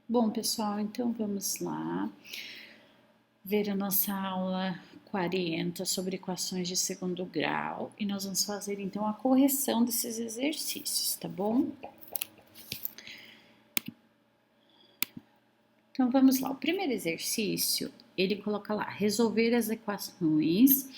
Bom, pessoal, então vamos lá ver a nossa aula 40 sobre equações de segundo grau e nós vamos fazer então a correção desses exercícios, tá bom? Então vamos lá, o primeiro exercício, ele coloca lá, resolver as equações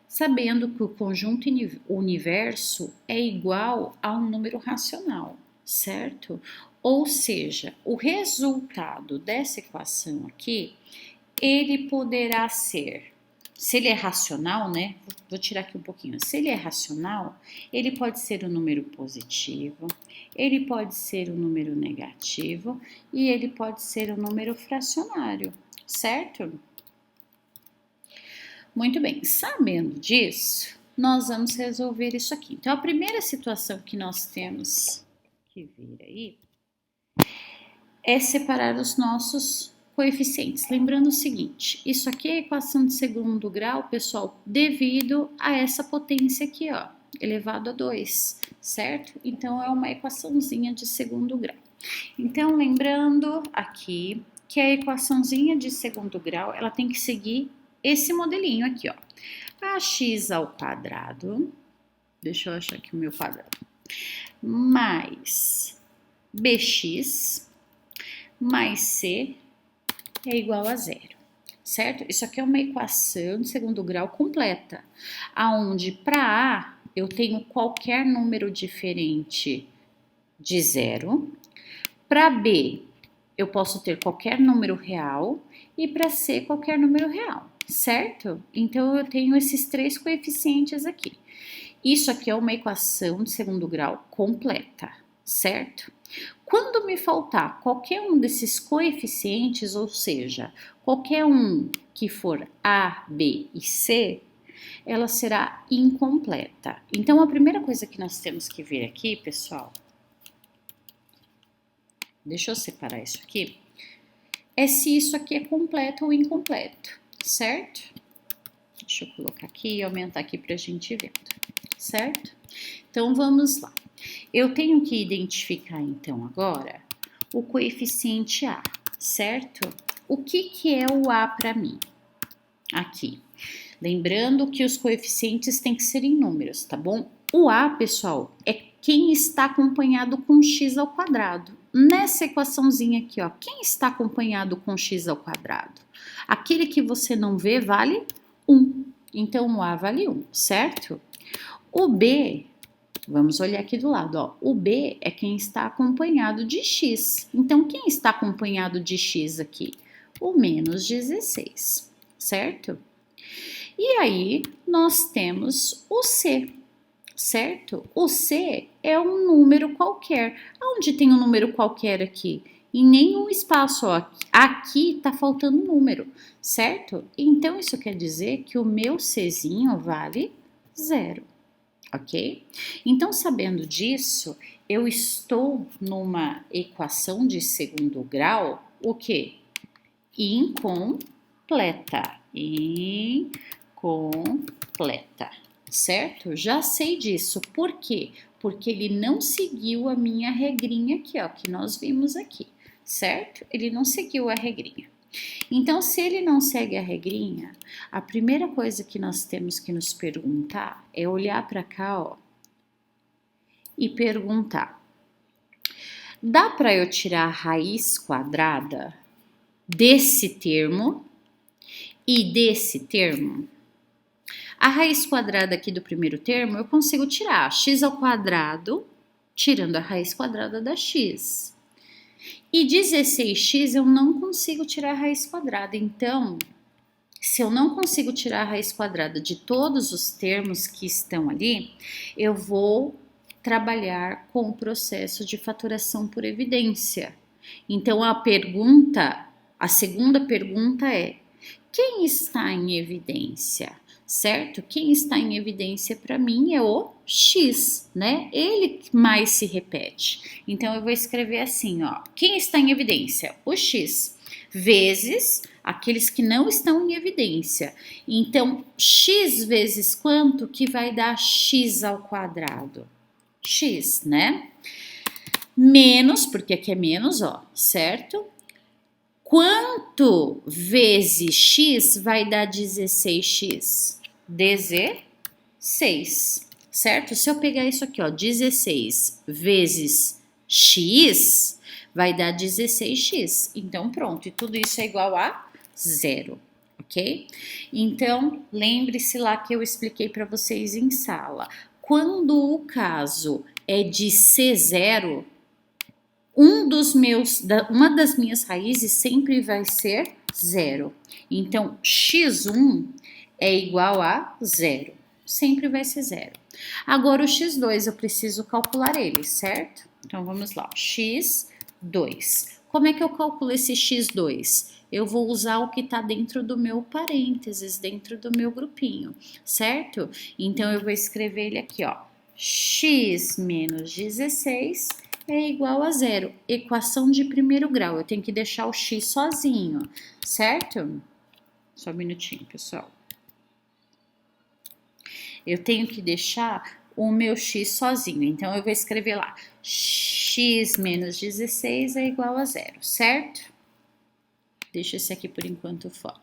sabendo que o conjunto universo é igual a um número racional, certo? Ou seja, o resultado dessa equação aqui ele poderá ser, se ele é racional, né? Vou tirar aqui um pouquinho. Se ele é racional, ele pode ser um número positivo, ele pode ser um número negativo e ele pode ser um número fracionário, certo? Muito bem, sabendo disso, nós vamos resolver isso aqui. Então, a primeira situação que nós temos que ver aí é separar os nossos coeficientes. Lembrando o seguinte, isso aqui é a equação de segundo grau, pessoal, devido a essa potência aqui, ó, elevado a 2, certo? Então, é uma equaçãozinha de segundo grau. Então, lembrando aqui que a equaçãozinha de segundo grau, ela tem que seguir esse modelinho aqui, ó. Ax ao quadrado, deixa eu achar aqui o meu quadrado, mais bx mais c é igual a zero, certo? Isso aqui é uma equação de segundo grau completa, aonde para A eu tenho qualquer número diferente de zero, para B eu posso ter qualquer número real e para C qualquer número real, certo? Então eu tenho esses três coeficientes aqui. Isso aqui é uma equação de segundo grau completa, certo? Quando me faltar qualquer um desses coeficientes, ou seja, qualquer um que for A, B e C, ela será incompleta. Então, a primeira coisa que nós temos que ver aqui, pessoal, deixa eu separar isso aqui, é se isso aqui é completo ou incompleto, certo? Deixa eu colocar aqui e aumentar aqui para a gente ver, certo? Então, vamos lá. Eu tenho que identificar, então, agora, o coeficiente A, certo? O que é o A para mim? Aqui. Lembrando que os coeficientes têm que ser em números, tá bom? O A, pessoal, é quem está acompanhado com x ao quadrado. Nessa equaçãozinha aqui, ó, quem está acompanhado com x ao quadrado? Aquele que você não vê vale 1. Então, o A vale 1, certo? O B, vamos olhar aqui do lado, ó. O B é quem está acompanhado de x. Então, quem está acompanhado de x aqui? O menos 16, certo? E aí, nós temos o C, certo? O C é um número qualquer. Onde tem um número qualquer aqui? Em nenhum espaço, ó. Aqui tá faltando um número, certo? Então, isso quer dizer que o meu Czinho vale 0. Ok? Então, sabendo disso, eu estou numa equação de segundo grau, o quê? Incompleta. Incompleta, certo? Já sei disso. Por quê? Porque ele não seguiu a minha regrinha aqui, ó, que nós vimos aqui, certo? Ele não seguiu a regrinha. Então, se ele não segue a regrinha, a primeira coisa que nós temos que nos perguntar é olhar para cá, ó, e perguntar: dá para eu tirar a raiz quadrada desse termo e desse termo? A raiz quadrada aqui do primeiro termo eu consigo tirar x ao quadrado, tirando a raiz quadrada da x. E 16x eu não consigo tirar a raiz quadrada, então, se eu não consigo tirar a raiz quadrada de todos os termos que estão ali, eu vou trabalhar com o processo de fatoração por evidência. Então, a segunda pergunta é: quem está em evidência? Certo? Quem está em evidência para mim é o x, né? Ele mais se repete. Então, eu vou escrever assim, ó. Quem está em evidência? O x, vezes aqueles que não estão em evidência. Então, x vezes quanto que vai dar x ao quadrado? X, né? Menos, porque aqui é menos, ó, certo? Quanto vezes x vai dar 16x? 16, certo? Se eu pegar isso aqui, ó, 16 vezes x, vai dar 16x. Então, pronto, e tudo isso é igual a zero, ok? Então, lembre-se lá que eu expliquei para vocês em sala. Quando o caso é de C0, uma das minhas raízes sempre vai ser zero. Então, x1 é igual a zero. Sempre vai ser zero. Agora, o x2 eu preciso calcular ele, certo? Então, vamos lá. x2. Como é que eu calculo esse x2? Eu vou usar o que está dentro do meu parênteses, dentro do meu grupinho, certo? Então, eu vou escrever ele aqui, ó. X menos 16 é igual a zero. Equação de primeiro grau. Eu tenho que deixar o x sozinho, certo? Só um minutinho, pessoal. Eu tenho que deixar o meu x sozinho. Então, eu vou escrever lá. X menos 16 é igual a zero, certo? Deixa esse aqui por enquanto fora.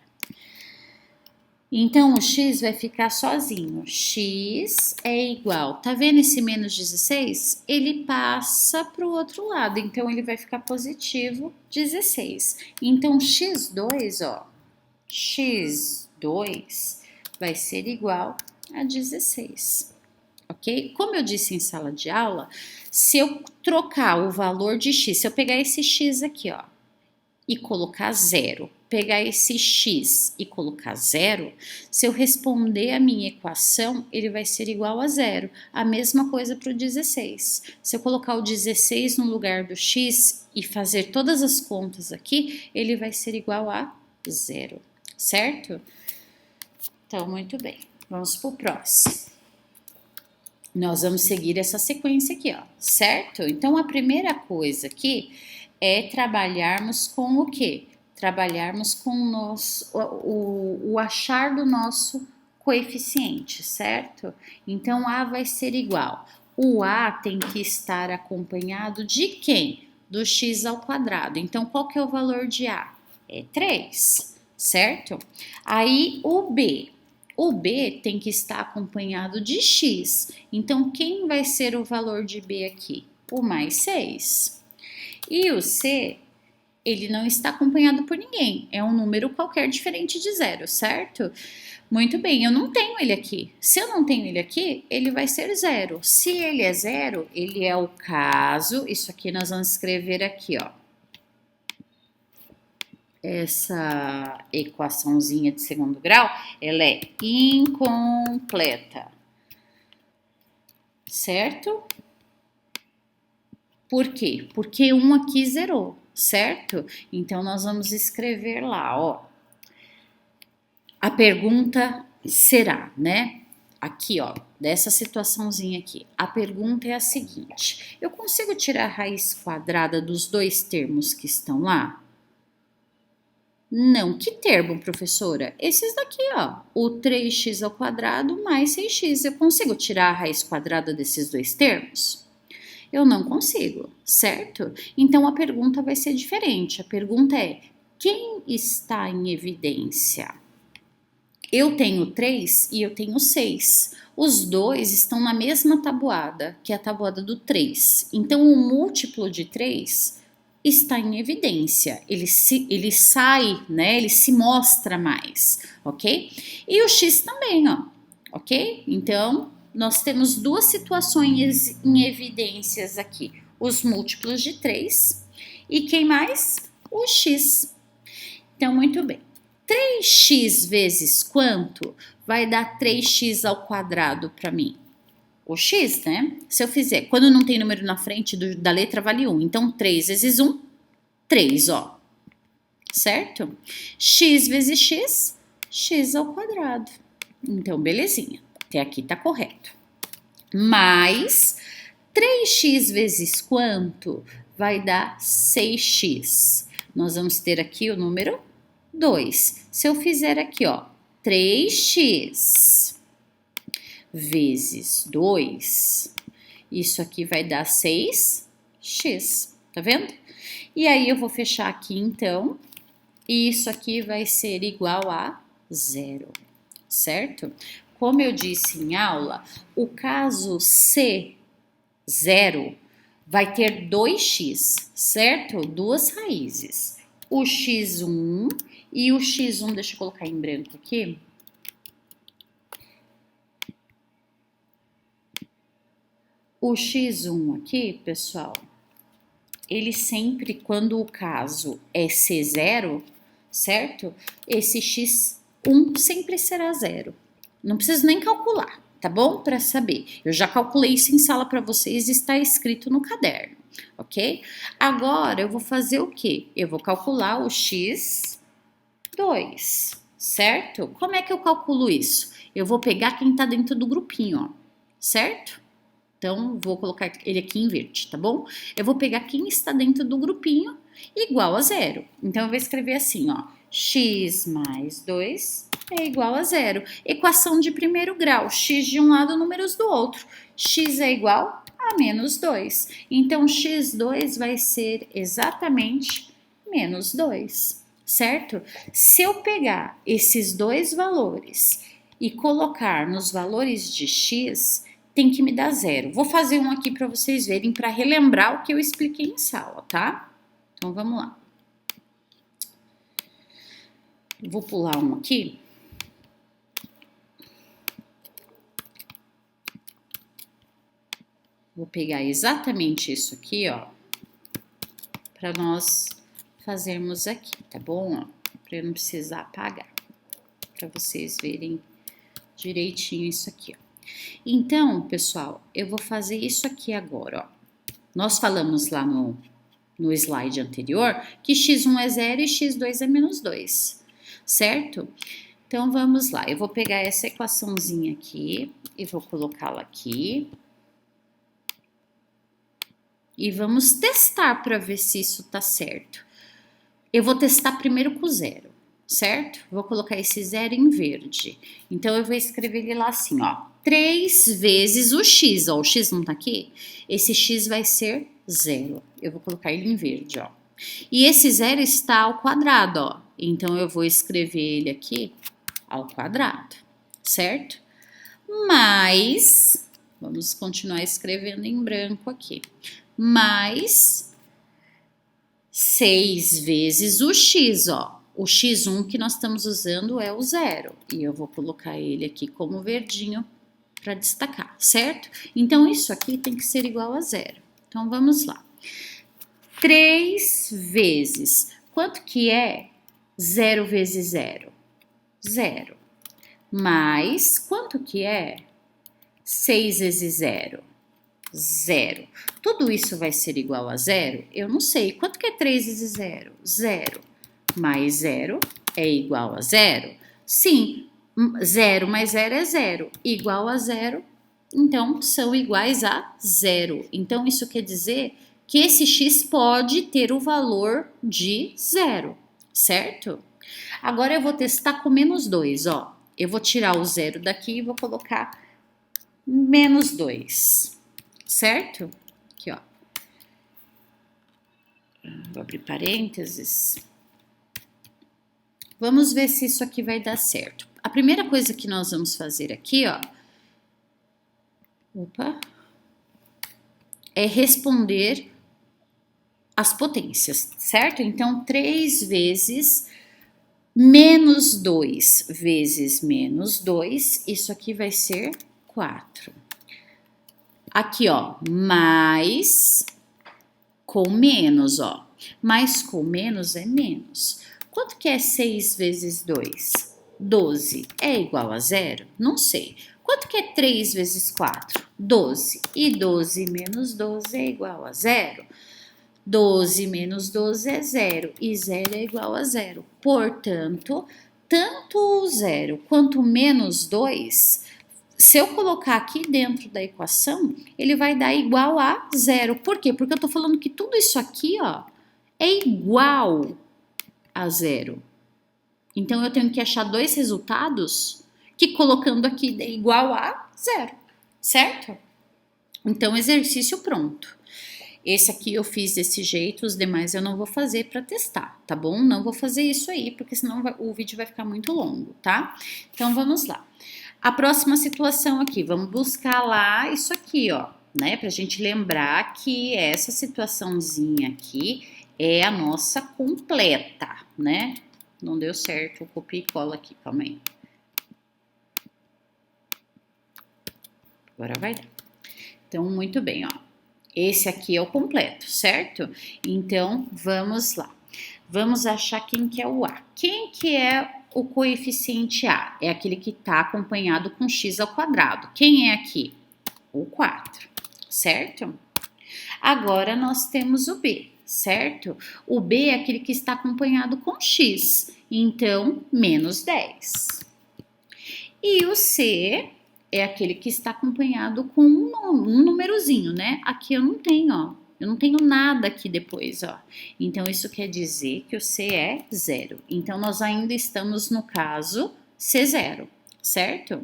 Então, o x vai ficar sozinho. X é igual, tá vendo esse menos 16? Ele passa para o outro lado, então ele vai ficar positivo 16. Então, x2, ó, x2 vai ser igual a 16, ok? Como eu disse em sala de aula, se eu trocar o valor de x, se eu pegar esse x aqui, ó, e colocar zero, pegar esse x e colocar zero, se eu responder a minha equação, ele vai ser igual a zero. A mesma coisa para o 16. Se eu colocar o 16 no lugar do x e fazer todas as contas aqui, ele vai ser igual a zero, certo? Então, muito bem. Vamos para o próximo. Nós vamos seguir essa sequência aqui, ó, certo? Então, a primeira coisa aqui é trabalharmos com o quê? Trabalharmos com o achar do nosso coeficiente, certo? Então, A vai ser igual. O A tem que estar acompanhado de quem? Do x ao quadrado. Então, qual que é o valor de A? É 3, certo? Aí, o B. O B tem que estar acompanhado de x. Então, quem vai ser o valor de B aqui? O mais 6. E o C, ele não está acompanhado por ninguém. É um número qualquer diferente de zero, certo? Muito bem, eu não tenho ele aqui. Se eu não tenho ele aqui, ele vai ser zero. Se ele é zero, ele é o caso. Isso aqui nós vamos escrever aqui, ó. Essa equaçãozinha de segundo grau, ela é incompleta, certo? Por quê? Porque um aqui zerou, certo? Então, nós vamos escrever lá, ó. A pergunta será, né? Aqui, ó, dessa situaçãozinha aqui. A pergunta é a seguinte: eu consigo tirar a raiz quadrada dos dois termos que estão lá? Não, que termo, professora? Esses daqui, ó, o 3x ao quadrado mais 6x. Eu consigo tirar a raiz quadrada desses dois termos? Eu não consigo, certo? Então, a pergunta vai ser diferente. A pergunta é, quem está em evidência? Eu tenho 3 e eu tenho 6. Os dois estão na mesma tabuada, que é a tabuada do 3. Então, o múltiplo de 3 está em evidência, ele sai, né? Ele se mostra mais, ok? E o x também, ó, ok? Então, nós temos duas situações em evidências aqui: os múltiplos de 3 e quem mais? O x. Então, muito bem. 3x vezes quanto vai dar 3x ao quadrado para mim? O x, né? Se eu fizer, quando não tem número na frente da letra, vale 1. Então, 3 vezes 1, 3, ó. Certo? X vezes x, x ao quadrado. Então, belezinha. Até aqui tá correto. Mais 3x vezes quanto vai dar 6x? Nós vamos ter aqui o número 2. Se eu fizer aqui, ó, 3x vezes 2, isso aqui vai dar 6x, tá vendo? E aí eu vou fechar aqui então, E isso aqui vai ser igual a zero, certo? Como eu disse em aula, o caso C, zero, vai ter 2x, certo? Duas raízes. O x1 e o x1, deixa eu colocar em branco aqui. O x1 aqui, pessoal, ele sempre, quando o caso é C0, certo? Esse x1 sempre será zero. Não preciso nem calcular, tá bom? Para saber. Eu já calculei isso em sala para vocês, está escrito no caderno, ok? Agora eu vou fazer o quê? Eu vou calcular o x2, certo? Como é que eu calculo isso? Eu vou pegar quem tá dentro do grupinho, ó, certo? Então, vou colocar ele aqui em verde, tá bom? Eu vou pegar quem está dentro do grupinho igual a zero. Então, eu vou escrever assim, ó. X mais 2 é igual a zero. Equação de primeiro grau. X de um lado, números do outro. X é igual a menos 2. Então, x2 vai ser exatamente menos 2, certo? Se eu pegar esses dois valores e colocar nos valores de x, tem que me dar zero. Vou fazer um aqui para vocês verem, para relembrar o que eu expliquei em sala, tá? Então, vamos lá. Vou pular um aqui. Vou pegar exatamente isso aqui, ó, para nós fazermos aqui, tá bom? Para eu não precisar apagar, para vocês verem direitinho isso aqui, ó. Então, pessoal, eu vou fazer isso aqui agora, ó. Nós falamos lá no slide anterior que x1 é 0 e x2 é menos 2, certo? Então, vamos lá. Eu vou pegar essa equaçãozinha aqui e vou colocá-la aqui. E vamos testar para ver se isso tá certo. Eu vou testar primeiro com zero, certo? Vou colocar esse zero em verde. Então, eu vou escrever ele lá assim, ó. 3 vezes o x, ó. O x não tá aqui? Esse x vai ser zero. Eu vou colocar ele em verde, ó. E esse zero está ao quadrado, ó. Então, eu vou escrever ele aqui ao quadrado, certo? Mas, vamos continuar escrevendo em branco aqui. Mais 6 vezes o x, ó. O x1 que nós estamos usando é o zero. E eu vou colocar ele aqui como verdinho para destacar, certo? Então, isso aqui tem que ser igual a zero. Então, vamos lá. 3 vezes. Quanto que é 0 vezes 0? 0. Mais, quanto que é 6 vezes 0? 0. Tudo isso vai ser igual a zero? Eu não sei. Quanto que é 3 vezes 0? 0. Mais 0 é igual a zero? Sim. 0 mais 0 é 0. Igual a zero, então são iguais a zero. Então, isso quer dizer que esse x pode ter o valor de zero, certo? Agora, eu vou testar com menos 2, ó. Eu vou tirar o zero daqui e vou colocar menos 2. Certo? Aqui, ó. Vou abrir parênteses. Vamos ver se isso aqui vai dar certo. A primeira coisa que nós vamos fazer aqui, ó. É responder as potências, certo? Então, 3 vezes menos 2 vezes menos 2, isso aqui vai ser 4. Aqui, ó, mais com menos, ó. Mais com menos é menos. Quanto que é 6 vezes 2? 12. É igual a zero? Não sei. Quanto que é 3 vezes 4? 12. E 12 menos 12 é igual a zero. 12 menos 12 é zero. E zero é igual a zero. Portanto, tanto o zero quanto menos 2... Se eu colocar aqui dentro da equação, ele vai dar igual a zero. Por quê? Porque eu tô falando que tudo isso aqui, ó, é igual a zero. Então, eu tenho que achar dois resultados que colocando aqui dê igual a zero, certo? Então, exercício pronto. Esse aqui eu fiz desse jeito, os demais eu não vou fazer para testar, tá bom? Não vou fazer isso aí, porque senão o vídeo vai ficar muito longo, tá? Então, vamos lá. A próxima situação aqui, vamos buscar lá isso aqui, ó, né? Pra gente lembrar que essa situaçãozinha aqui é a nossa completa, né? Não deu certo, eu copiei e cola aqui, calma aí. Agora vai dar. Então, muito bem, ó. Esse aqui é o completo, certo? Então, vamos lá. Vamos achar quem que é o A. Quem que é o coeficiente A? É aquele que está acompanhado com x ao quadrado. Quem é aqui? O 4, certo? Agora, nós temos o B, certo? O B é aquele que está acompanhado com x. Então, menos 10. E o C é aquele que está acompanhado com um númerozinho, né? Aqui eu não tenho, ó. Eu não tenho nada aqui depois, ó. Então, isso quer dizer que o C é 0. Então, nós ainda estamos no caso C0, certo?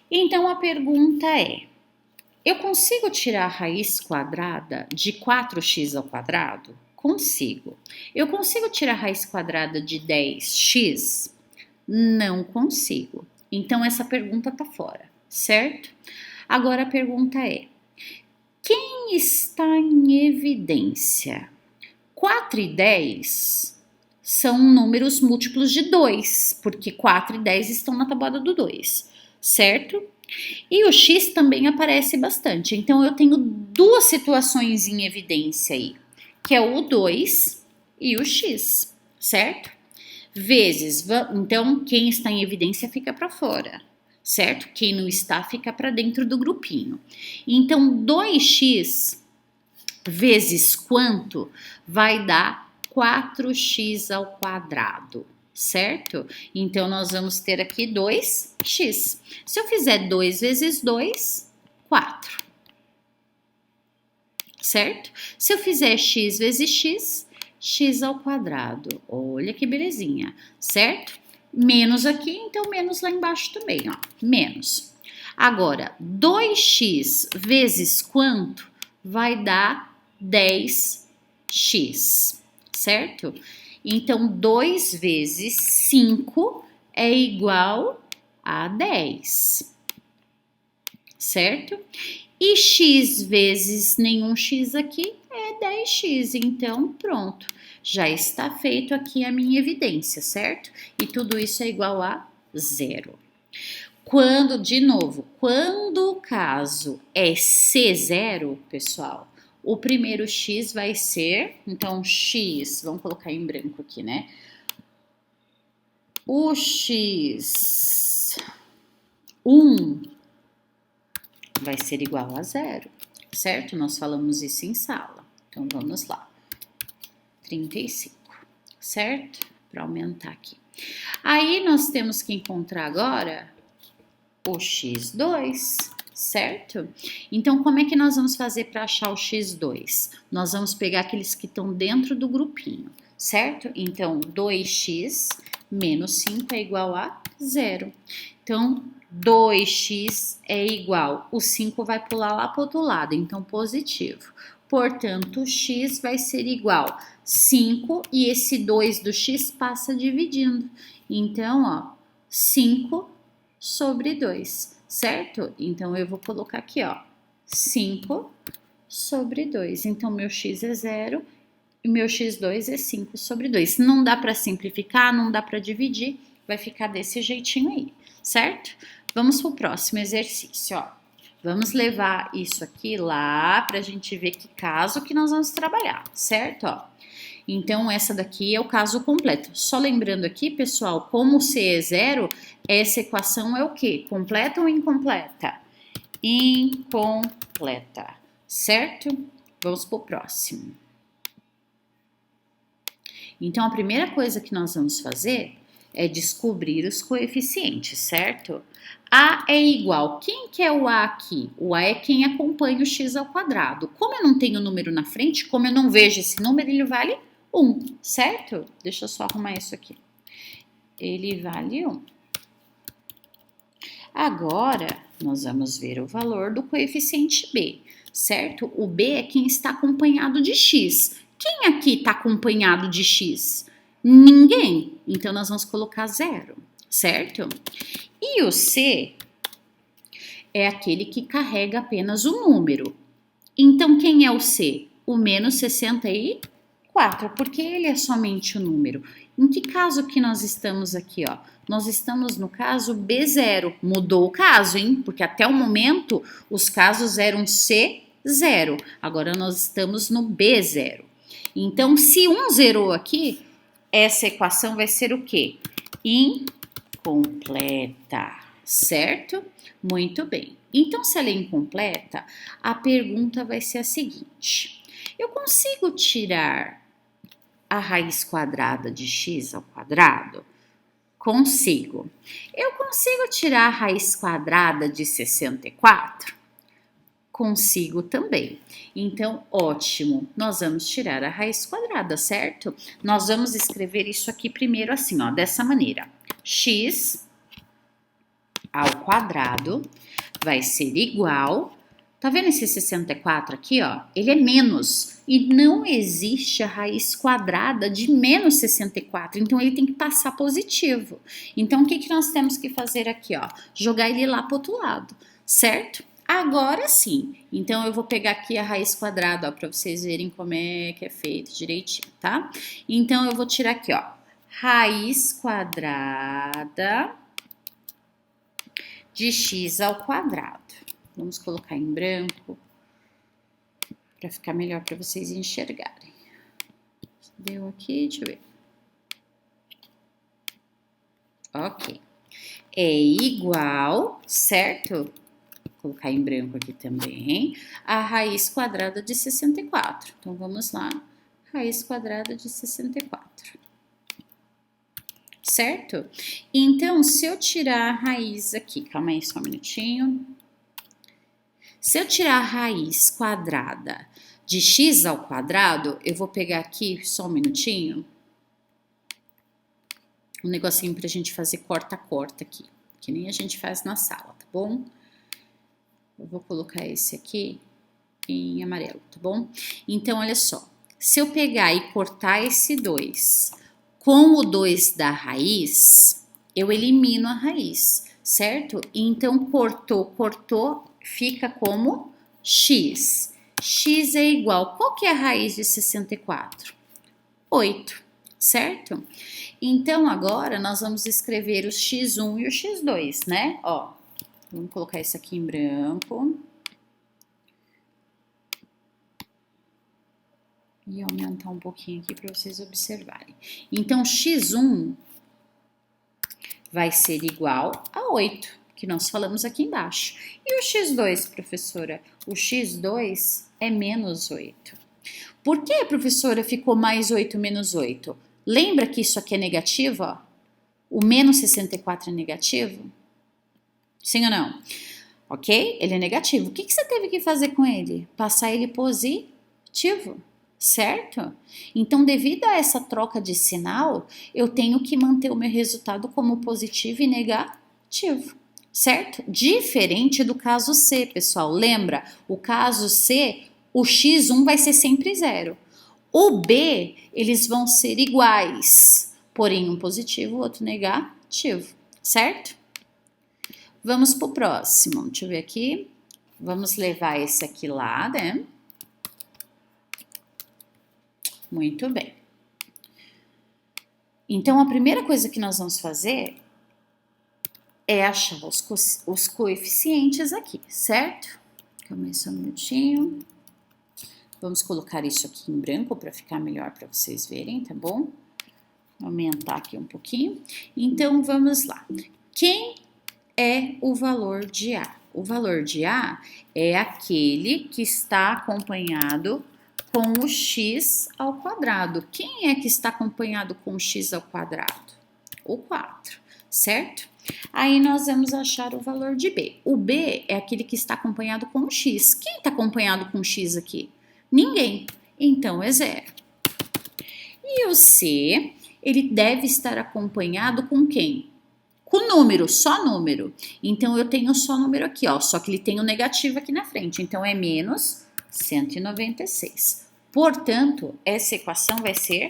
Então, a pergunta é: eu consigo tirar a raiz quadrada de 4x ao quadrado? Consigo. Eu consigo tirar a raiz quadrada de 10x? Não consigo. Então, essa pergunta tá fora, certo? Agora, a pergunta é: quem está em evidência? 4 e 10 são números múltiplos de 2, porque 4 e 10 estão na tabuada do 2, certo? E o x também aparece bastante. Então, eu tenho duas situações em evidência aí, que é o 2 e o x, certo? Vezes, então quem está em evidência fica para fora, certo? Quem não está fica para dentro do grupinho. Então, 2x vezes quanto vai dar 4x ao quadrado, certo? Então, nós vamos ter aqui 2x. Se eu fizer 2 vezes 2, 4, certo? Se eu fizer x vezes x ao quadrado. Olha que belezinha, certo? Menos aqui, então menos lá embaixo também, ó. Menos. Agora, 2x vezes quanto? Vai dar 10x, certo? Então, 2 vezes 5 é igual a 10, certo? E x vezes nenhum x aqui é 10x. Então, pronto. Já está feito aqui a minha evidência, certo? E tudo isso é igual a 0. Quando, de novo, quando o caso é C0, pessoal, o primeiro x vai ser, então, x, vamos colocar em branco aqui, né? O x1 vai ser igual a 0, certo? Nós falamos isso em sala. Então, vamos lá. 35, certo? Para aumentar aqui. Aí, nós temos que encontrar agora o x2, certo? Então, como é que nós vamos fazer para achar o x2? Nós vamos pegar aqueles que estão dentro do grupinho, certo? Então, 2x menos 5 é igual a 0. Então, 2x é igual, o 5 vai pular lá para o outro lado, então positivo. Portanto, x vai ser igual 5 e esse 2 do x passa dividindo. Então, ó, 5 sobre 2, certo? Então, eu vou colocar aqui, ó, 5 sobre 2. Então, meu x é 0 e meu x2 é 5 sobre 2. Não dá para simplificar, não dá para dividir, vai ficar desse jeitinho aí, certo? Vamos para o próximo exercício, ó. Vamos levar isso aqui lá para a gente ver que caso que nós vamos trabalhar, certo? Ó. Então, essa daqui é o caso completo. Só lembrando aqui, pessoal, como o C é 0, essa equação é o quê? Completa ou incompleta? Incompleta, certo? Vamos para o próximo. Então, a primeira coisa que nós vamos fazer é descobrir os coeficientes, certo? A é igual. Quem que é o A aqui? O A é quem acompanha o x ao quadrado. Como eu não tenho número na frente, como eu não vejo esse número, ele vale 1, certo? Deixa eu só arrumar isso aqui. Ele vale 1. Agora, nós vamos ver o valor do coeficiente B. certo? O B é quem está acompanhado de X. Quem aqui está acompanhado de X? Ninguém. Então, nós vamos colocar 0, certo? E o C é aquele que carrega apenas o número. Então, quem é o C? O menos 64, porque ele é somente o número. Em que caso que nós estamos aqui, ó? Nós estamos no caso B0. Mudou o caso, hein? Porque até o momento os casos eram C0. Agora nós estamos no B0. Então, se um zerou aqui, essa equação vai ser o quê? Incompleta, certo? Muito bem. Então, se ela é incompleta, a pergunta vai ser a seguinte: eu consigo tirar a raiz quadrada de x ao quadrado? Consigo. Eu consigo tirar a raiz quadrada de 64? Consigo também. Então, ótimo. Nós vamos tirar a raiz quadrada, certo? Nós vamos escrever isso aqui primeiro assim, ó, dessa maneira. X ao quadrado vai ser igual, tá vendo esse 64 aqui, ó? Ele é menos, e não existe a raiz quadrada de menos 64, então ele tem que passar positivo. Então, o que que nós temos que fazer aqui, ó? Jogar ele lá pro outro lado, certo? Agora sim, então eu vou pegar aqui a raiz quadrada, ó, para vocês verem como é que é feito direitinho, tá? Então, eu vou tirar aqui, ó, raiz quadrada de x ao quadrado. Vamos colocar em branco para ficar melhor para vocês enxergarem. Deu aqui, deixa eu ver. Ok. É igual, certo? Vou colocar em branco aqui também, a raiz quadrada de 64. Então, vamos lá. Raiz quadrada de 64. Certo? Então, se eu tirar a raiz aqui, calma aí só um minutinho. Se eu tirar a raiz quadrada de x ao quadrado, eu vou pegar aqui, só um minutinho, um negocinho pra gente fazer corta-corta aqui, que nem a gente faz na sala, tá bom? Eu vou colocar esse aqui em amarelo, tá bom? Então, olha só, se eu pegar e cortar esse 2 com o 2 da raiz, eu elimino a raiz, certo? Então, cortou, fica como x. X é igual, qual que é a raiz de 64? 8, certo? Então, agora, nós vamos escrever o x1 e o x2, né? Ó, vamos colocar isso aqui em branco. E aumentar um pouquinho aqui para vocês observarem. Então, x1 vai ser igual a 8, que nós falamos aqui embaixo. E o x2, professora? O x2 é menos 8. Por que, professora, ficou mais 8 menos 8? Lembra que isso aqui é negativo, ó? O menos 64 é negativo? Sim ou não? Ok? Ele é negativo. O que você teve que fazer com ele? Passar ele positivo. Certo? Então, devido a essa troca de sinal, eu tenho que manter o meu resultado como positivo e negativo, certo? Diferente do caso C, pessoal. Lembra? O caso C, o x1 vai ser sempre 0. O B, eles vão ser iguais, porém um positivo, o outro negativo, certo? Vamos para o próximo. Deixa eu ver aqui. Vamos levar esse aqui lá, né? Muito bem. Então, a primeira coisa que nós vamos fazer é achar os coeficientes aqui, certo? Calma aí só um minutinho. Vamos colocar isso aqui em branco para ficar melhor para vocês verem, tá bom? Vou aumentar aqui um pouquinho. Então, vamos lá. Quem é o valor de A? O valor de A é aquele que está acompanhado com o x ao quadrado. Quem é que está acompanhado com o x ao quadrado? O 4, certo? Aí nós vamos achar o valor de B. O B é aquele que está acompanhado com o x. Quem está acompanhado com o x aqui? Ninguém. Então é 0. E o C, ele deve estar acompanhado com quem? com número, só número. Então, eu tenho só número aqui, ó, só que ele tem o negativo aqui na frente. Então, é menos 196. Portanto, essa equação vai ser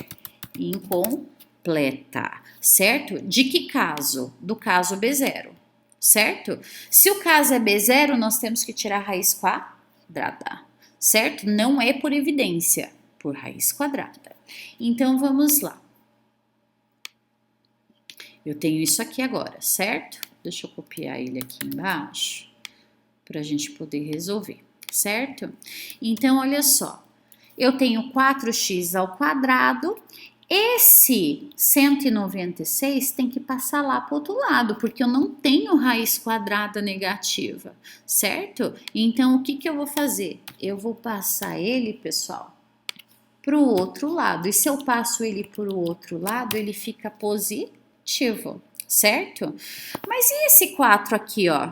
incompleta, certo? De que caso? Do caso B0, certo? Se o caso é B0, nós temos que tirar a raiz quadrada, certo? Não é por evidência, por raiz quadrada. Então, vamos lá. Eu tenho isso aqui agora, certo? Deixa eu copiar ele aqui embaixo, para a gente poder resolver, certo? Então, olha só. Eu tenho 4x ao quadrado. Esse 196 tem que passar lá para o outro lado, porque eu não tenho raiz quadrada negativa, certo? Então, o que eu vou fazer? Eu vou passar ele, pessoal, para o outro lado. E se eu passo ele para o outro lado, ele fica positivo, certo? Mas e esse 4 aqui, ó?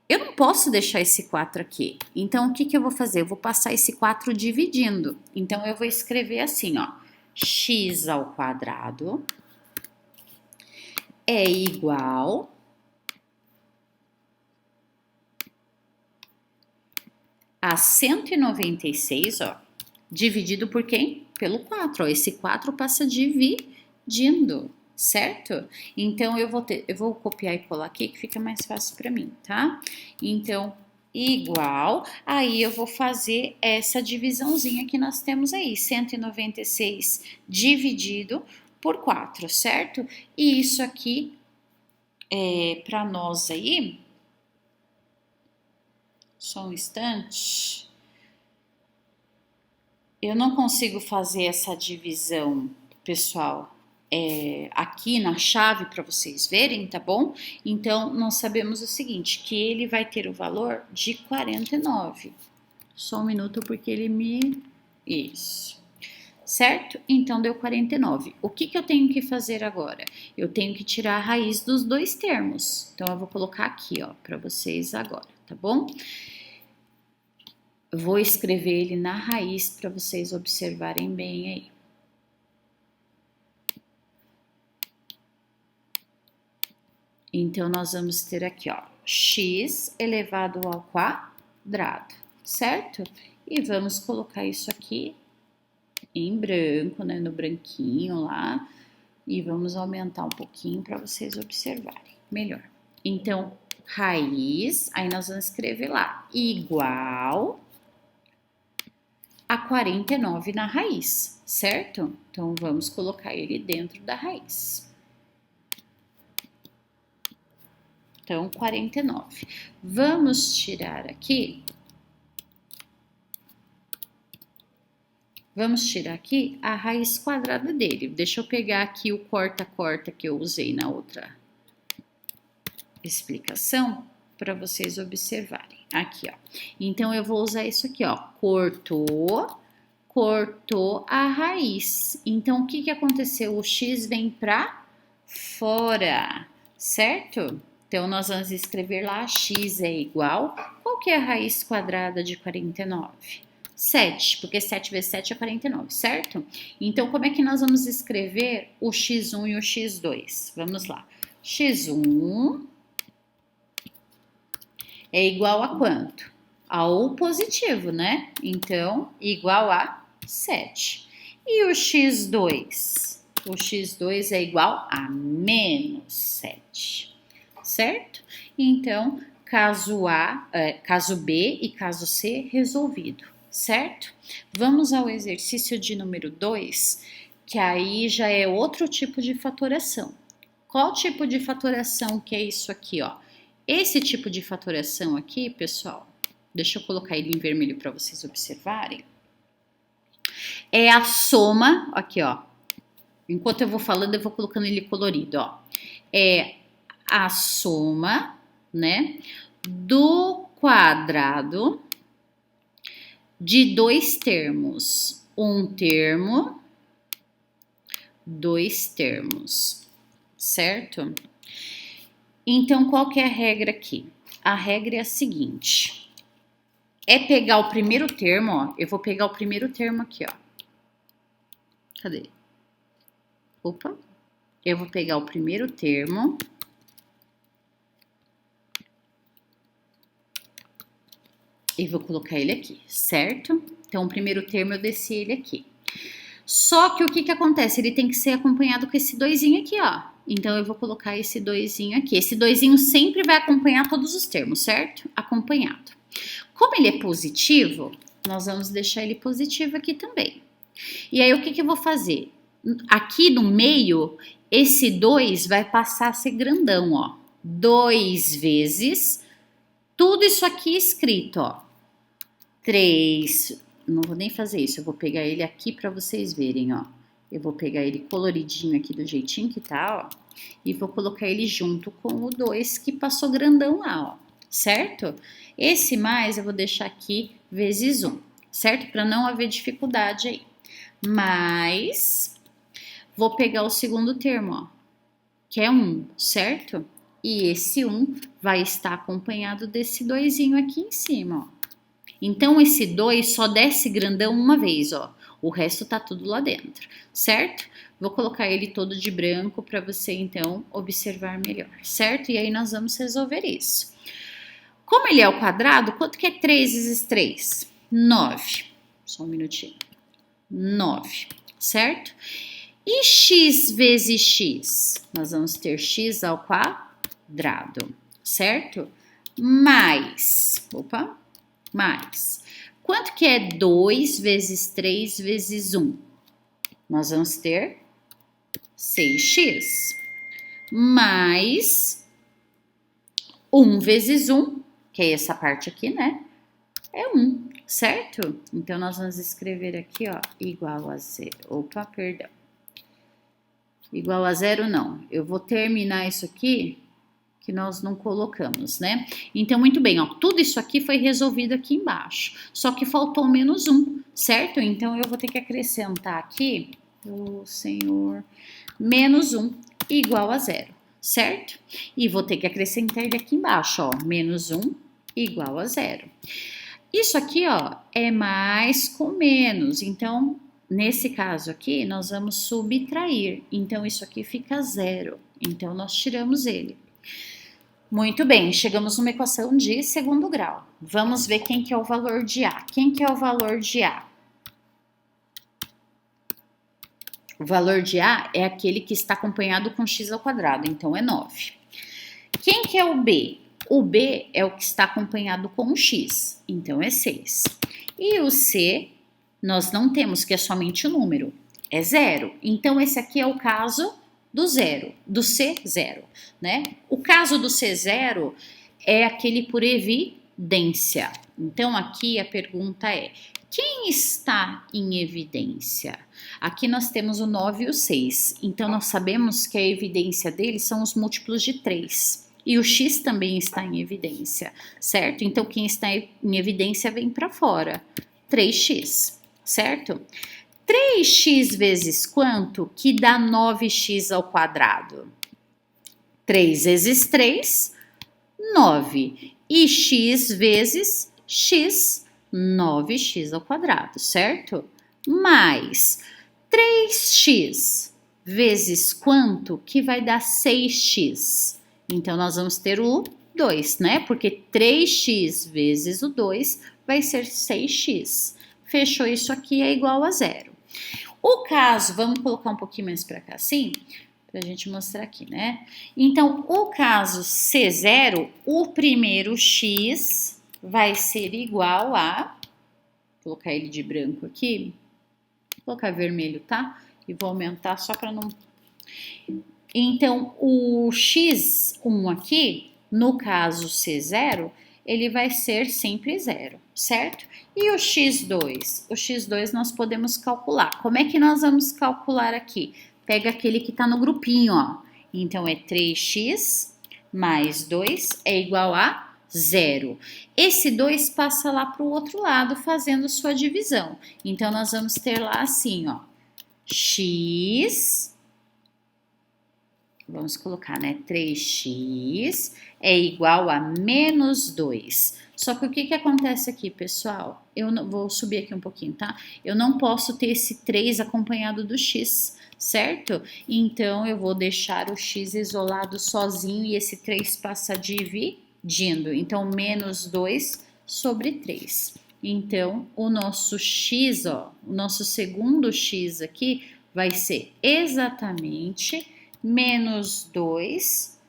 Eu não posso deixar esse 4 aqui. Então, o que eu vou fazer? Eu vou passar esse 4 dividindo. Então, eu vou escrever assim, ó. X ao quadrado é igual a 196, ó. Dividido por quem? Pelo 4, ó. Esse 4 passa dividindo, certo? Então, eu vou copiar e colar aqui, que fica mais fácil para mim, tá? Então, igual, aí eu vou fazer essa divisãozinha que nós temos aí, 196 dividido por 4, certo? E isso aqui, para nós aí, só um instante, eu não consigo fazer essa divisão, pessoal, aqui na chave para vocês verem, tá bom? Então, nós sabemos o seguinte, que ele vai ter o valor de 49. Só um minuto porque ele me... Isso. Certo? Então, deu 49. O que eu tenho que fazer agora? Eu tenho que tirar a raiz dos dois termos. Então, eu vou colocar aqui, ó, para vocês agora, tá bom? Eu vou escrever ele na raiz para vocês observarem bem aí. Então, nós vamos ter aqui, ó, x elevado ao quadrado, certo? E vamos colocar isso aqui em branco, né, no branquinho lá, e vamos aumentar um pouquinho para vocês observarem melhor. Então, raiz, aí nós vamos escrever lá, igual a 49 na raiz, certo? Então, vamos colocar ele dentro da raiz. Então, 49. Vamos tirar aqui. Vamos tirar aqui a raiz quadrada dele. Deixa eu pegar aqui o corta-corta que eu usei na outra explicação para vocês observarem. Aqui, ó. Então, eu vou usar isso aqui, ó. Cortou a raiz. Então, o que aconteceu? O x vem para fora, certo? Então, nós vamos escrever lá, x é igual, qual que é a raiz quadrada de 49? 7, porque 7 vezes 7 é 49, certo? Então, como é que nós vamos escrever o x1 e o x2? Vamos lá. x1 é igual a quanto? Ao positivo, né? Então, igual a 7. E o x2? O x2 é igual a menos 7. Certo? Então, caso B e caso C resolvido, certo? Vamos ao exercício de número 2, que aí já é outro tipo de fatoração. Qual tipo de fatoração que é isso aqui, ó? Esse tipo de fatoração aqui, pessoal, deixa eu colocar ele em vermelho para vocês observarem. É a soma, aqui, ó. Enquanto eu vou falando, eu vou colocando ele colorido, ó. É a soma, né, do quadrado de dois termos. Um termo, dois termos, certo? Então, qual que é a regra aqui? A regra é a seguinte. É pegar o primeiro termo, ó. Eu vou pegar o primeiro termo aqui, ó. Cadê? Opa. Eu vou pegar o primeiro termo E vou colocar ele aqui, certo? Então, o primeiro termo eu desci ele aqui. Só que o que acontece? Ele tem que ser acompanhado com esse doisinho aqui, ó. Então, eu vou colocar esse doisinho aqui. Esse doisinho sempre vai acompanhar todos os termos, certo? Acompanhado. Como ele é positivo, nós vamos deixar ele positivo aqui também. E aí, o que eu vou fazer? Aqui no meio, esse 2 vai passar a ser grandão, ó. 2 vezes tudo isso aqui escrito, ó. 3, não vou nem fazer isso, eu vou pegar ele aqui para vocês verem, ó. Eu vou pegar ele coloridinho aqui do jeitinho que tá, ó. E vou colocar ele junto com o 2 que passou grandão lá, ó. Certo? Esse mais eu vou deixar aqui vezes 1, certo? Para não haver dificuldade aí. Mas vou pegar o segundo termo, ó, que é 1, certo? E esse 1 vai estar acompanhado desse 2zinho aqui em cima, ó. Então, esse 2 só desce grandão uma vez, ó. O resto tá tudo lá dentro, certo? Vou colocar ele todo de branco para você, então, observar melhor, certo? E aí, nós vamos resolver isso. Como ele é ao quadrado, quanto que é 3 vezes 3? 9. Só um minutinho. 9, certo? E x vezes x? Nós vamos ter x ao quadrado, certo? Mais, mais. Quanto que é 2 vezes 3 vezes 1? Nós vamos ter 6x. Mais 1 vezes 1, que é essa parte aqui, né? É 1, certo? Então, nós vamos escrever aqui, ó, igual a 0. Opa, perdão. Igual a 0 não. Eu vou terminar isso aqui que nós não colocamos, né? Então, muito bem, ó, tudo isso aqui foi resolvido aqui embaixo, só que faltou menos 1, certo? Então, eu vou ter que acrescentar aqui, Senhor, menos 1 igual a 0, certo? E vou ter que acrescentar ele aqui embaixo, ó, menos 1 igual a 0. Isso aqui, ó, é mais com menos, então, nesse caso aqui, nós vamos subtrair, então, isso aqui fica 0, então, nós tiramos ele. Muito bem, chegamos numa equação de segundo grau. Vamos ver quem que é o valor de A. Quem que é o valor de A? O valor de A é aquele que está acompanhado com x ao quadrado, então é 9. Quem que é o B? O B é o que está acompanhado com o x, então é 6. E o C, nós não temos, que é somente o número, é 0. Então, esse aqui é o caso do zero, do C0, né? O caso do C0 é aquele por evidência. Então, aqui a pergunta é, quem está em evidência? Aqui nós temos o 9 e o 6, então nós sabemos que a evidência deles são os múltiplos de 3. E o x também está em evidência, certo? Então, quem está em evidência vem para fora, 3x, certo? 3x vezes quanto que dá 9x ao quadrado? 3 vezes 3, 9. E x vezes x, 9x ao quadrado, certo? Mais 3x vezes quanto que vai dar 6x? Então, nós vamos ter o 2, né? Porque 3x vezes o 2 vai ser 6x. Fechou isso aqui, é igual a 0. O caso, vamos colocar um pouquinho mais para cá assim, para a gente mostrar aqui, né? Então, o caso C0, o primeiro x vai ser igual a, vou colocar ele de branco aqui, vou colocar vermelho, tá? E vou aumentar só para não... Então, o x1 aqui, no caso C0, ele vai ser sempre 0, certo? E o x2? O x2 nós podemos calcular. Como é que nós vamos calcular aqui? Pega aquele que está no grupinho, ó. Então, é 3x mais 2 é igual a 0. Esse 2 passa lá para o outro lado, fazendo sua divisão. Então, nós vamos ter lá assim, ó. X... Vamos colocar, né? 3x é igual a menos 2. Só que o que acontece aqui, pessoal? Eu não, vou subir aqui um pouquinho, tá? Eu não posso ter esse 3 acompanhado do x, certo? Então, eu vou deixar o x isolado sozinho e esse 3 passa dividindo. Então, menos 2 sobre 3. Então, o nosso x, ó, o nosso segundo x aqui vai ser exatamente menos 2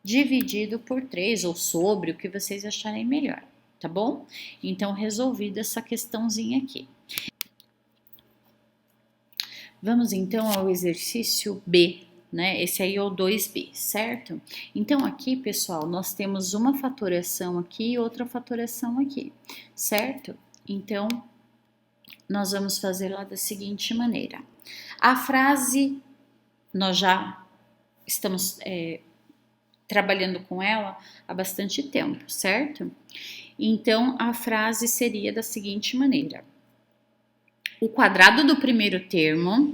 dividido por 3, ou sobre, o que vocês acharem melhor, tá bom? Então, resolvida essa questãozinha aqui. Vamos então ao exercício B, né? Esse aí é o 2B, certo? Então, aqui, pessoal, nós temos uma fatoração aqui e outra fatoração aqui, certo? Então, nós vamos fazer lá da seguinte maneira. A frase, nós já estamos trabalhando com ela há bastante tempo, certo? Então, a frase seria da seguinte maneira. O quadrado do primeiro termo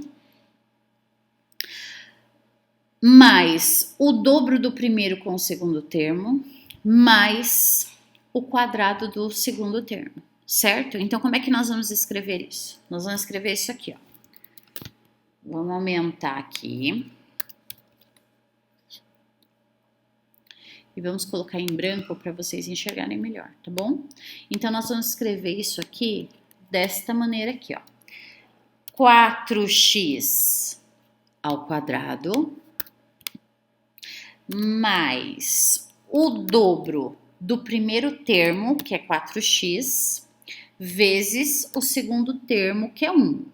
mais o dobro do primeiro com o segundo termo mais o quadrado do segundo termo, certo? Então, como é que nós vamos escrever isso? Nós vamos escrever isso aqui, ó. Vamos aumentar aqui. E vamos colocar em branco para vocês enxergarem melhor, tá bom? Então, nós vamos escrever isso aqui desta maneira aqui, ó. 4x ao quadrado mais o dobro do primeiro termo, que é 4x, vezes o segundo termo, que é 1,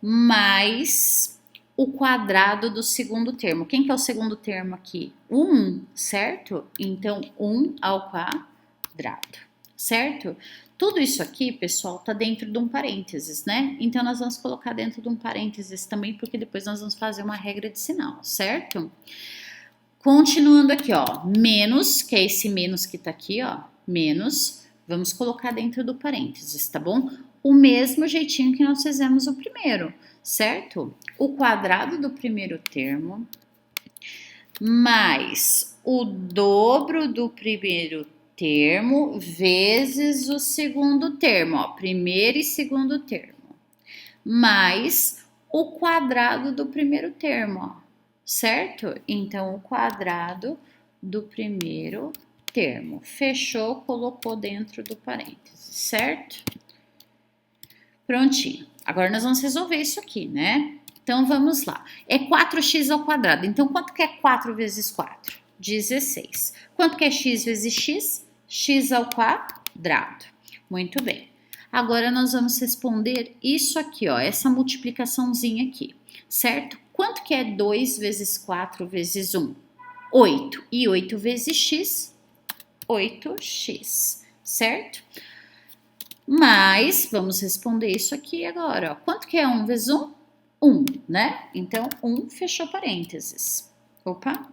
mais o quadrado do segundo termo. Quem que é o segundo termo aqui? O 1, certo? Então, 1 ao quadrado, certo? Tudo isso aqui, pessoal, tá dentro de um parênteses, né? Então, nós vamos colocar dentro de um parênteses também, porque depois nós vamos fazer uma regra de sinal, certo? Continuando aqui, ó, menos, que é esse menos que tá aqui, ó, menos, vamos colocar dentro do parênteses, tá bom? O mesmo jeitinho que nós fizemos o primeiro, certo? O quadrado do primeiro termo mais o dobro do primeiro termo vezes o segundo termo, ó, primeiro e segundo termo, mais o quadrado do primeiro termo, ó, certo? Então, o quadrado do primeiro termo. Fechou, colocou dentro do parênteses, certo? Prontinho. Agora, nós vamos resolver isso aqui, né? Então, vamos lá. É 4x ao quadrado. Então, quanto que é 4 vezes 4? 16. Quanto que é x vezes x? X ao quadrado. Muito bem. Agora, nós vamos responder isso aqui, ó. Essa multiplicaçãozinha aqui, certo? Quanto que é 2 vezes 4 vezes 1? 8. E 8 vezes x? 8x, certo? Mas, vamos responder isso aqui agora, ó. Quanto que é 1 vezes 1? 1, né? Então, 1 fechou parênteses. Opa!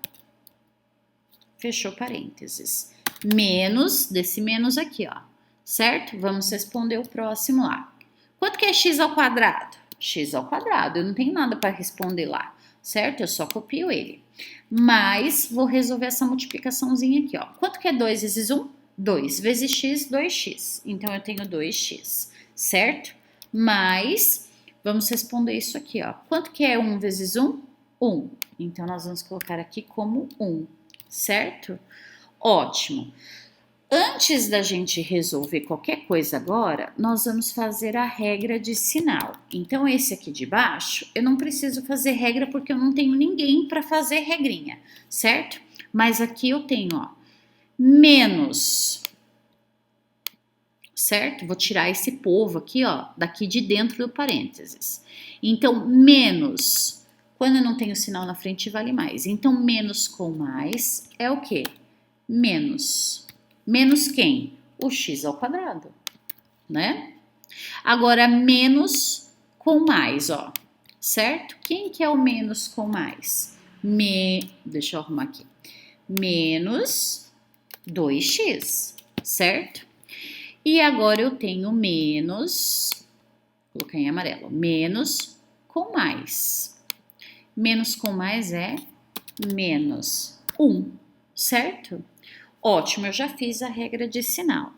Fechou parênteses. Menos, desse menos aqui, ó. Certo? Vamos responder o próximo lá. Quanto que é x ao quadrado? X ao quadrado, eu não tenho nada para responder lá, certo? Eu só copio ele. Mas, vou resolver essa multiplicaçãozinha aqui, ó. Quanto que é 2 vezes 1? 2 vezes x, 2x. Então, eu tenho 2x, certo? Mas, vamos responder isso aqui, ó. Quanto que é 1 vezes 1? 1. Então, nós vamos colocar aqui como 1, certo? Ótimo. Antes da gente resolver qualquer coisa agora, nós vamos fazer a regra de sinal. Então, esse aqui de baixo, eu não preciso fazer regra porque eu não tenho ninguém para fazer regrinha, certo? Mas aqui eu tenho, ó, menos, certo? Vou tirar esse povo aqui, ó, daqui de dentro do parênteses. Então, menos, quando eu não tenho sinal na frente, vale mais. Então, menos com mais é o quê? Menos. Menos quem? O x ao quadrado, né? Agora, menos com mais, ó, certo? Quem que é o menos com mais? Deixa eu arrumar aqui. Menos 2x, certo? E agora eu tenho menos, vou colocar em amarelo, menos com mais. Menos com mais é menos 1, certo? Ótimo, eu já fiz a regra de sinal.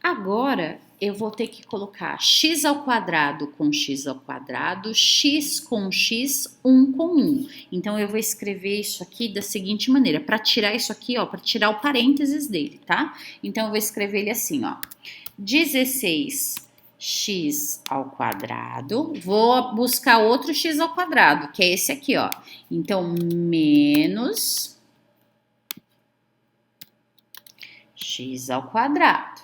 Agora, eu vou ter que colocar x ao quadrado com x ao quadrado, x com x, 1 com 1. Então, eu vou escrever isso aqui da seguinte maneira, para tirar isso aqui, ó, para tirar o parênteses dele, tá? Então, eu vou escrever ele assim, ó. 16x ao quadrado. Vou buscar outro x ao quadrado, que é esse aqui, ó. Então, menos x ao quadrado,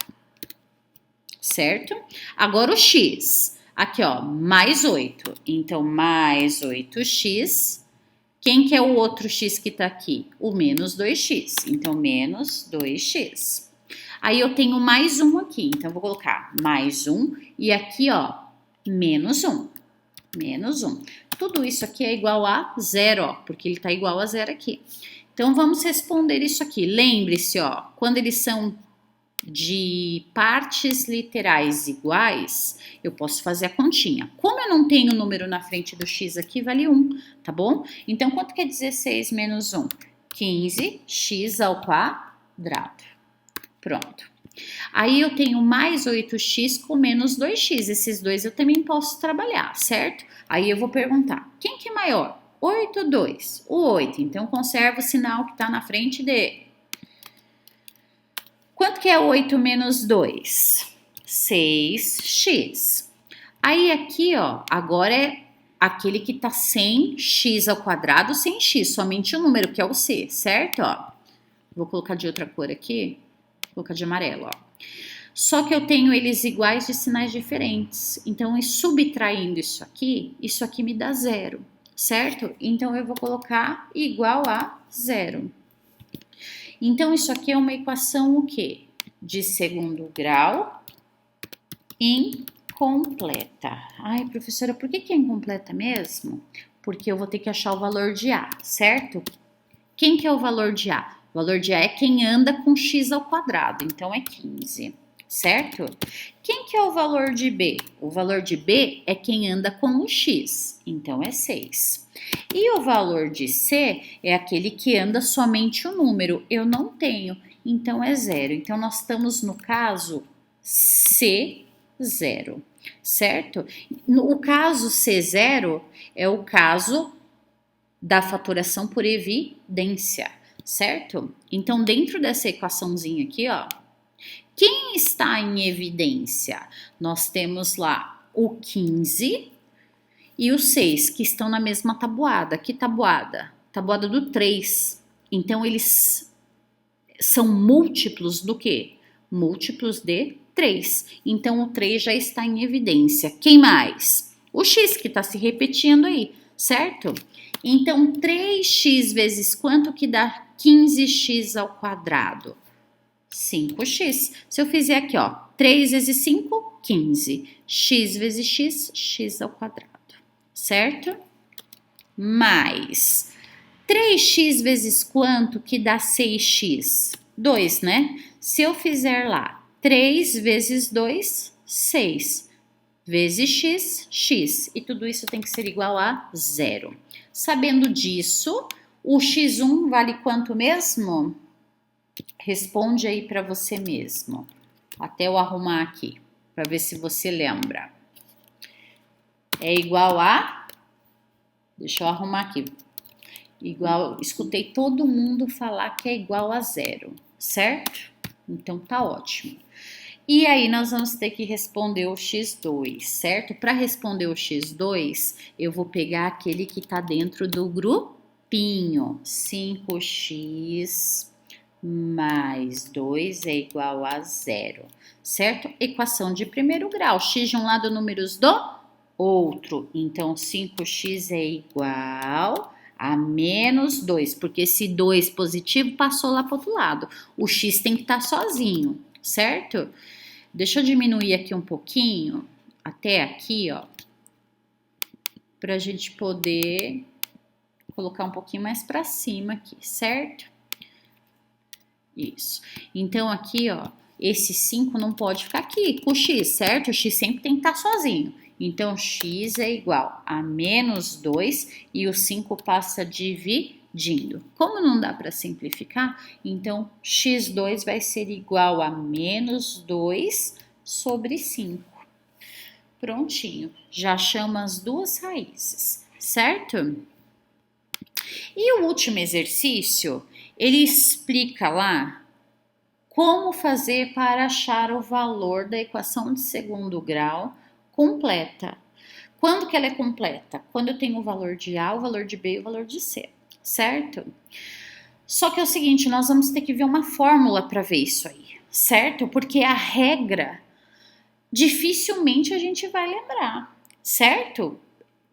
certo? Agora o x, aqui ó, mais 8, então mais 8x, quem que é o outro x que tá aqui? O menos 2x, então menos 2x. Aí eu tenho mais 1 aqui, então eu vou colocar mais 1 e aqui ó, menos 1, menos 1. Tudo isso aqui é igual a 0, ó, porque ele tá igual a 0 aqui. Então, vamos responder isso aqui. Lembre-se, ó, quando eles são de partes literais iguais, eu posso fazer a continha. Como eu não tenho número na frente do x aqui, vale 1, tá bom? Então, quanto que é 16 menos 1? 15x ao quadrado. Pronto. Aí eu tenho mais 8x com menos 2x. Esses dois eu também posso trabalhar, certo? Aí eu vou perguntar, quem que é maior? 8 ou 2? O 8, então conserva o sinal que está na frente dele. Quanto que é 8 menos 2? 6x. Aí aqui, ó, agora é aquele que tá sem x ao quadrado, sem x, somente o número, que é o c, certo? Ó, vou colocar de outra cor aqui, vou colocar de amarelo, ó. Só que eu tenho eles iguais de sinais diferentes. Então, subtraindo isso aqui me dá 0. Certo? Então, eu vou colocar igual a 0. Então, isso aqui é uma equação o quê? De segundo grau incompleta. Ai, professora, por que é incompleta mesmo? Porque eu vou ter que achar o valor de A, certo? Quem que é o valor de A? O valor de A é quem anda com x ao quadrado, então é 15. Certo? Quem que é o valor de B? O valor de B é quem anda com o x, então é 6. E o valor de C é aquele que anda somente o número, eu não tenho, então é 0. Então, nós estamos no caso C0, certo? O caso C0 é o caso da fatoração por evidência, certo? Então, dentro dessa equaçãozinha aqui, ó, quem está em evidência? Nós temos lá o 15 e o 6, que estão na mesma tabuada. Que tabuada? Tabuada do 3. Então, eles são múltiplos do quê? Múltiplos de 3. Então, o 3 já está em evidência. Quem mais? O x, que está se repetindo aí, certo? Então, 3x vezes quanto que dá 15x ao quadrado? 5x. Se eu fizer aqui, ó, 3 vezes 5, 15. X vezes x, x ao quadrado. Certo? Mais 3x vezes quanto que dá 6x? 2, né? Se eu fizer lá 3 vezes 2, 6. Vezes x, x. E tudo isso tem que ser igual a 0. Sabendo disso, o x1 vale quanto mesmo? Responde aí para você mesmo. Até eu arrumar aqui, para ver se você lembra. É igual a... Deixa eu arrumar aqui. Escutei todo mundo falar que é igual a 0, certo? Então tá ótimo. E aí nós vamos ter que responder o x2, certo? Para responder o x2, eu vou pegar aquele que tá dentro do grupinho. 5x mais 2 é igual a 0, certo? Equação de primeiro grau, x de um lado, números do outro. Então, 5x é igual a menos 2, porque esse 2 positivo passou lá para o outro lado. O x tem que estar sozinho, certo? Deixa eu diminuir aqui um pouquinho, até aqui, ó, para a gente poder colocar um pouquinho mais para cima aqui, certo? Isso. Então, aqui, ó, esse 5 não pode ficar aqui com o x, certo? O x sempre tem que estar sozinho. Então, x é igual a menos 2 e o 5 passa dividindo. Como não dá para simplificar, então x2 vai ser igual a menos 2 sobre 5. Prontinho. Já achamos as duas raízes, certo? E o último exercício, ele explica lá Como fazer para achar o valor da equação de segundo grau completa? Quando que ela é completa? Quando eu tenho o valor de A, o valor de B e o valor de C, certo? Só que é o seguinte, nós vamos ter que ver uma fórmula para ver isso aí, certo? Porque a regra dificilmente a gente vai lembrar, certo?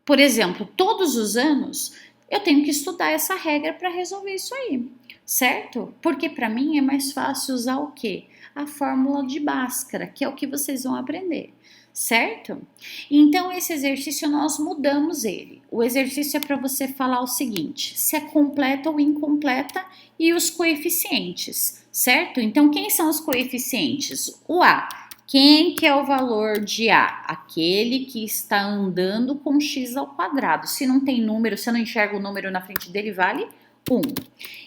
Por exemplo, todos os anos eu tenho que estudar essa regra para resolver isso aí, certo? Porque para mim é mais fácil usar o quê? A fórmula de Bhaskara, que é o que vocês vão aprender, certo? Então esse exercício nós mudamos ele. O exercício é para você falar o seguinte, se é completa ou incompleta e os coeficientes, certo? Então quem são os coeficientes? O A. Quem que é o valor de A? Aquele que está andando com x ao quadrado. Se não tem número, se eu não enxergo o número na frente dele, vale 1.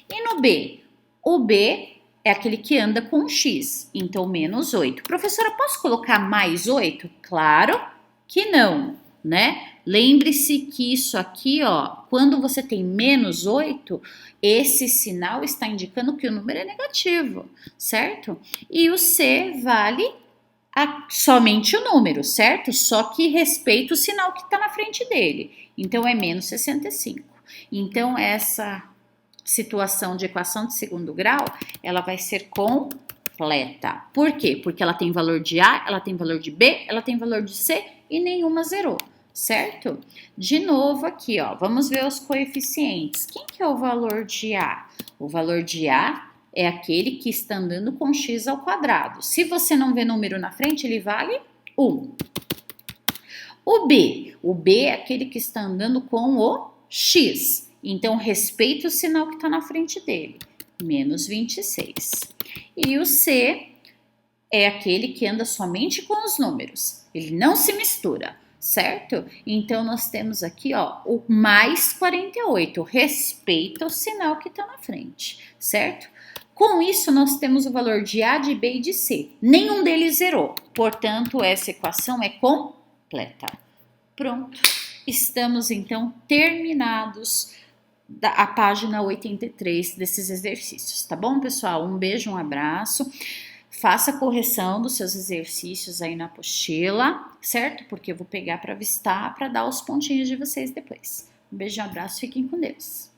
E no B? O B é aquele que anda com x, então menos 8. Professora, posso colocar mais 8? Claro que não, né? Lembre-se que isso aqui, ó, quando você tem menos 8, esse sinal está indicando que o número é negativo, certo? E o C vale somente o número, certo? Só que respeita o sinal que está na frente dele. Então, é menos 65. Então, essa situação de equação de segundo grau, ela vai ser completa. Por quê? Porque ela tem valor de A, ela tem valor de B, ela tem valor de C e nenhuma zerou, certo? De novo aqui, ó, vamos ver os coeficientes. Quem que é o valor de A? O valor de A é aquele que está andando com x ao quadrado. Se você não vê número na frente, ele vale 1. O B é aquele que está andando com o x. Então, respeita o sinal que está na frente dele, menos 26. E o C é aquele que anda somente com os números. Ele não se mistura, certo? Então, nós temos aqui, ó, o mais 48. Respeita o sinal que está na frente, certo? Com isso, nós temos o valor de A, de B e de C. Nenhum deles zerou. Portanto, essa equação é completa. Pronto. Estamos, então, terminados a página 83 desses exercícios. Tá bom, pessoal? Um beijo, um abraço. Faça a correção dos seus exercícios aí na apostila, certo? Porque eu vou pegar para avistar, para dar os pontinhos de vocês depois. Um beijo, um abraço. Fiquem com Deus.